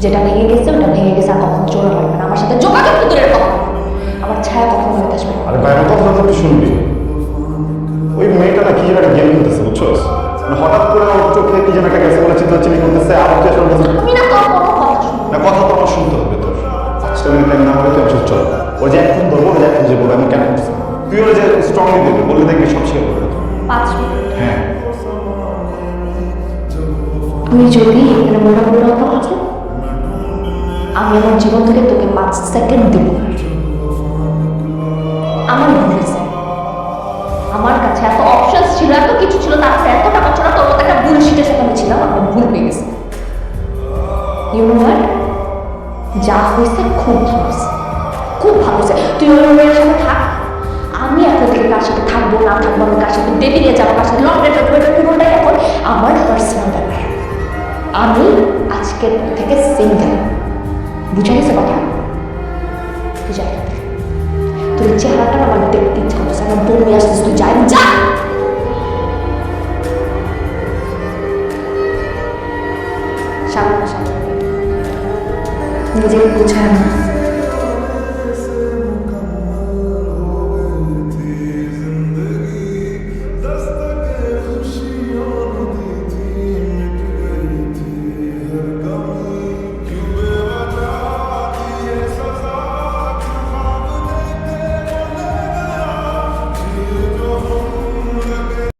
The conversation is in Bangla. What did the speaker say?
যেটা ভেঙে গেছে ওটা ভেঙে গেছে, আর কখনো জোড়া লাগবে না। আমার সাথে যোগাযোগ তো দূরের কথা, আমার ছায়া কখনো বাড়িতে আসবে না। আরে ভাই আমার কথা তো একটু শুনবি। ওই মেয়েটা না কি যেন একটা গেম খেলতেছে বুঝছো, মানে হঠাৎ করে ওর চোখে কি যেন একটা গেছে বলে চিল্লাচিল্লি করতেছে, আর তুই আসলে আমি না তোর কোনো কথা শুনবো না, কথা তো আমার শুনতে হবে তোর। 5টা মিনিট টাইম না হলে তুই আমি চল। ও যে এখন ধরবো, ও যে এখন যে বলবো আমি কেন করছি, তুই ওর যে স্ট্রংলি দিবি, বললে দেখবি সব শেয়ার করবে। 5 মিনিট হ্যাঁ তুই যদি এখানে মোটামুটি কথা বলছো, আমি আমার জীবন থেকে তোকে 5 সেকেন্ড দিব। আমার ভুল হয়েছে, আমার কাছে এত অপশনস ছিল, এত কিছু ছিল, তারপরে এত টাকা ছাড়া তোর মতো একটা বুলশিটের সাথে আমি ছিলাম, আমার ভুল হয়ে গেছে। ইউ নো হোয়াট, যা হয়েছে খুব ভালো হয়েছে, খুব ভালো হয়েছে। তুই ওই মেয়ের সাথে থাক, আমি এখন থেকে কার সাথে থাকবো না থাকবো, আমি কার সাথে ডেটে নিয়ে যাবো, কার সাথে লং ডেট জীবনটাই এখন আমার পার্সোনাল ব্যাপার। আমি আজকের থেকে সিঙ্গেল, বুঝা গেছে কথা? বুঝা গেছে? তোর চেহারাটা আমার দেখতে ইচ্ছা করছে, আমার বমি আসছিস, তুই যাই যা। সামনে সামনে নিজেকে বুঝায় না।